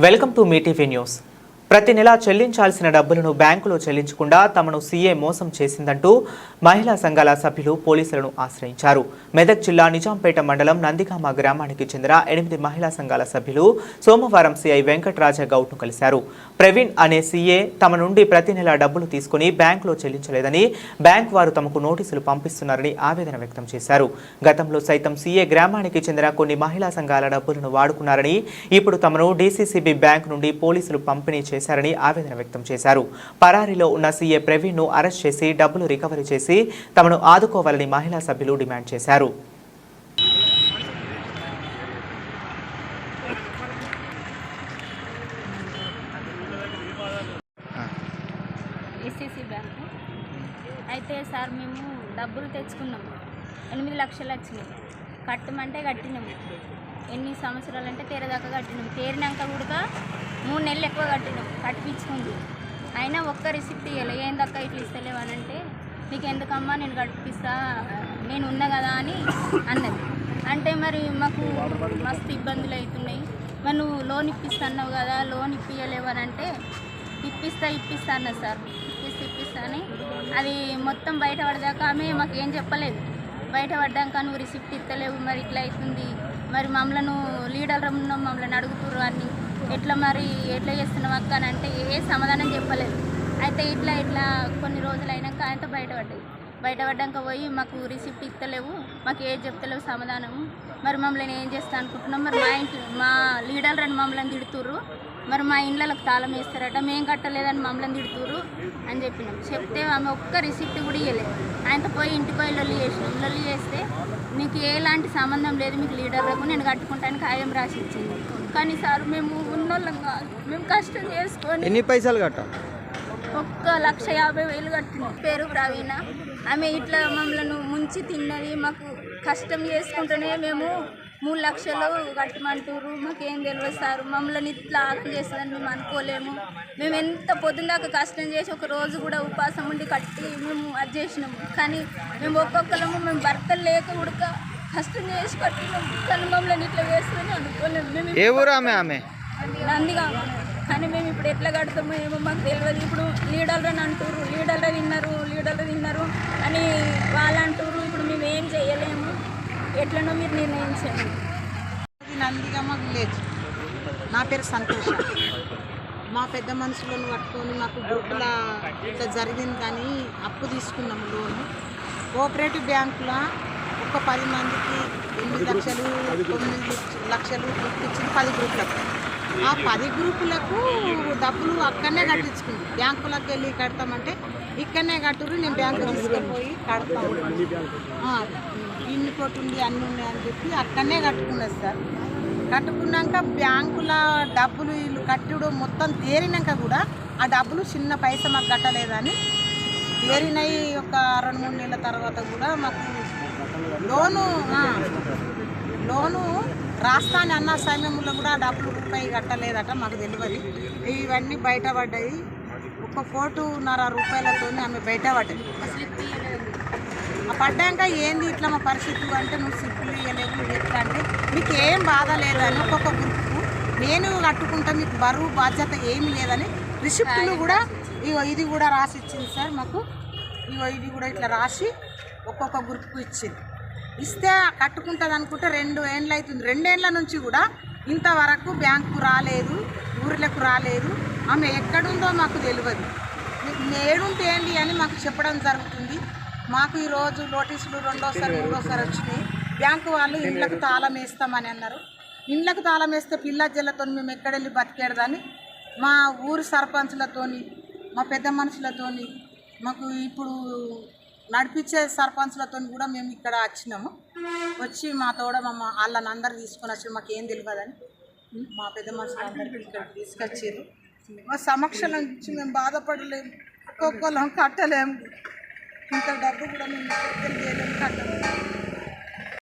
Welcome to me TV news. ప్రతి నెల చెల్లించాల్సిన డబ్బులను బ్యాంకులో చెల్లించకుండా తమను సీఏ మోసం చేసిందంటూ మహిళా సంఘాల సభ్యులు పోలీసులను ఆశ్రయించారు. మెదక్ జిల్లా నిజాంపేట మండలం నందిగామ గ్రామానికి చెందిన 8 మహిళా సంఘాల సభ్యులు సోమవారం సీఐ వెంకటరాజ గౌడ్ను కలిశారు. ప్రవీణ్ అనే సీఏ తమ నుండి ప్రతి నెల డబ్బులు తీసుకుని బ్యాంకులో చెల్లించలేదని, బ్యాంకు వారు తమకు నోటీసులు పంపిస్తున్నారని ఆవేదన వ్యక్తం చేశారు. గతంలో సైతం సీఏ గ్రామానికి చెందిన కొన్ని మహిళా సంఘాల డబ్బులను వాడుకున్నారని, ఇప్పుడు తమను డీసీసీబీ బ్యాంకు నుండి పోలీసులు పంపిణీ చేశారని ఆవేదన వ్యక్తం చేశారు. పరారీలో ఉన్న సీఏ ప్రవీణ్ ను అరెస్ట్ చేసి డబ్బులు రికవరీ చేసి తమను ఆదుకోవాలని మహిళా సభ్యులు డిమాండ్ చేశారు. డీసీసీ బ్యాంకు అయితే సార్ మేము డబ్బులు తెచ్చుకున్నాము. 8 లక్షలు వచ్చినాయి. కట్టమంటే కట్టినాము. ఎన్ని సంవత్సరాలు అంటే తేరేదాకా కట్టినాము. తేరినాక కూడా 3 నెలలు ఎక్కువ కట్టినాము. కట్టించుకుంది అయినా ఒక్క రిసిప్ట్ ఇవ్వలే. ఏందక్క ఇట్లా ఇస్తలేవు అని అంటే, నీకు ఎందుకమ్మా నేను కట్టిస్తా, నేను ఉన్నా కదా అని అన్నది. అంటే మరి మాకు మస్తు ఇబ్బందులు అవుతున్నాయి. మరి నువ్వు లోన్ ఇప్పిస్తున్నావు కదా, లోన్ ఇప్పియలేవు అని అంటే, ఇప్పిస్తా అన్నది సార్. ఇప్పిస్తా అని అది మొత్తం బయట పడదాకా ఆమె మాకు ఏం చెప్పలేదు. బయట పడ్డాక నువ్వు రిసిప్ట్ ఇస్తలేవు, మరి ఇట్లా అవుతుంది, మరి మమ్మల్ని లీడర్ ఉన్నాం, మమ్మల్ని అడుగుతుర్రు అని, ఎట్లా చేస్తున్నావు అక్క అని అంటే ఏ సమాధానం చెప్పలేదు. అయితే ఇట్లా కొన్ని రోజులు అయినాక ఆయనతో బయటపడ్డాక పోయి మాకు రిసిప్ట్ ఇస్తలేవు, మాకు ఏది చెప్తలేవు సమాధానము, మరి మమ్మల్ని ఏం చేస్తా అనుకుంటున్నాం, మరి మా లీడర్ అని మమ్మల్ని తిడుతుర్రు, మరి మా ఇండ్లకు తాళం వేస్తారట, మేము కట్టలేదని మమ్మల్ని తిడుతుర్రు అని చెప్పినాం. చెప్తే ఆమె ఒక్క రిసిప్ట్ కూడా ఇవ్వలేదు. ఆయనతో పోయి ఇంటికి పోయి లొల్లి చేస్తే మీకు ఎలాంటి సంబంధం లేదు, మీకు లీడర్లకు నేను కట్టుకుంటానికి ఖాయం రాసి ఇచ్చింది. కానీ సార్ మేము ఉన్నోళ్ళం కాదు, మేము కష్టం చేసుకొని ఎన్ని పైసలు కట్ట 1,50,000 కట్టినాం. పేరు ప్రవీణ. ఆమె ఇట్లా మమ్మల్ని ముంచి తిన్నది. మాకు కష్టం చేసుకుంటూనే మేము 3 లక్షలు కట్టమంటారు. మాకేం తెలియదు సార్, మమ్మల్ని ఇట్లా ఆకు చేస్తుందని మేము అనుకోలేము. మేము ఎంత పొద్దున్నాక కష్టం చేసి ఒక రోజు కూడా ఉపాసం ఉండి కట్టి మేము అది చేసినాము. కానీ మేము ఒక్కొక్కరము మేము భర్తలు లేక కూడా కష్టం చేసి కట్టినాము. కానీ మమ్మల్ని ఇట్లా చేస్తుందని అనుకోలేము. మేము ఏ ఊరు ఆమె నందిగా. కానీ మేము ఇప్పుడు ఎట్లా కడతామో ఏమో మాకు తెలియదు. ఇప్పుడు లీడర్లు అని అంటారు, లీడర్లు విన్నారు అని వాళ్ళు అంటారు. ఇప్పుడు మేము ఏం చేయలేము. ఎట్లనో మీరు నిర్ణయించండి. నందిగామ విలేజ్. నా పేరు సంతోష. మా పెద్ద మనుషులను పట్టుకొని మాకు గ్రూపుల ఇట్లా జరిగిందని అప్పు తీసుకున్నాము లోను. కోఆపరేటివ్ బ్యాంకులో ఒక 10 మందికి 8 లక్షలు 9 లక్షలు ఇచ్చింది 10 గ్రూపులకు. ఆ 10 గ్రూపులకు డబ్బులు అక్కడనే కట్టించుకుంది. బ్యాంకులకు వెళ్ళి కడతామంటే ఇక్కడనే కట్టురు, నేను బ్యాంకు తీసుకుపోయి కడతాము, ఇన్ని కోటి ఉంది అన్నీ ఉన్నాయని చెప్పి అక్కడనే కట్టుకున్నది సార్. కట్టుకున్నాక బ్యాంకుల డబ్బులు వీళ్ళు కట్టుడు మొత్తం తేరినాక కూడా ఆ డబ్బులు చిన్న పైసా మాకు కట్టలేదని తేరినాయి. ఒక 2-3 నెలల తర్వాత కూడా మాకు లోను రాస్తాని అన్న సమయంలో కూడా ఆ డబ్బులు రూపాయి కట్టలేదట, మాకు తెలియదు. ఇవన్నీ బయటపడ్డాయి. 1,50,00,000 రూపాయలతో ఆమె బయటపడ్డది. పడ్డాక ఏంది ఇట్లా మా పరిస్థితి అంటే, నువ్వు సిప్పులు ఇవ్వలేవు ఎట్లా అంటే, మీకు ఏం బాధ లేదని ఒక్కొక్క గ్రూప్కు నేను కట్టుకుంటా, మీకు బరువు బాధ్యత ఏమీ లేదని రిసిప్టులు కూడా ఇది కూడా రాసి ఇచ్చింది సార్ మాకు. ఇది కూడా ఇట్లా రాసి ఒక్కొక్క గ్రూప్కు ఇచ్చింది. ఇస్తే కట్టుకుంటుంది అనుకుంటే 2 ఏళ్ళు అవుతుంది. 2 ఏళ్ళ నుంచి కూడా ఇంతవరకు బ్యాంకు రాలేదు, ఊర్లకు రాలేదు. ఆమె ఎక్కడుందో మాకు తెలియదు. ఏడుంటే ఏంటి అని మాకు చెప్పడం జరుగుతుంది. మాకు ఈరోజు నోటీసులు 2వ 3వ వచ్చినాయి. బ్యాంకు వాళ్ళు ఇండ్లకు తాళం వేస్తామని అన్నారు. ఇండ్లకు తాళం వేస్తే పిల్లజల్లతో మేము ఎక్కడెళ్ళి బతికేడదని మా ఊరు సర్పంచులతోని, మా పెద్ద మనుషులతోని, మాకు ఇప్పుడు నడిపించే సర్పంచులతో కూడా మేము ఇక్కడ వచ్చినాము. వచ్చి మా తోడ వాళ్ళని అందరు తీసుకొని వచ్చి మాకు ఏం తెలియదని మా పెద్ద మనుషులు అందరికీ ఇక్కడ తీసుకొచ్చారు. మా సమక్షం నుంచి మేము బాధపడలేము, ఒక్కొక్కరం కట్టలేము. ఇంత డబ్బు కూడా మేము చేయలేము, కట్టలేము.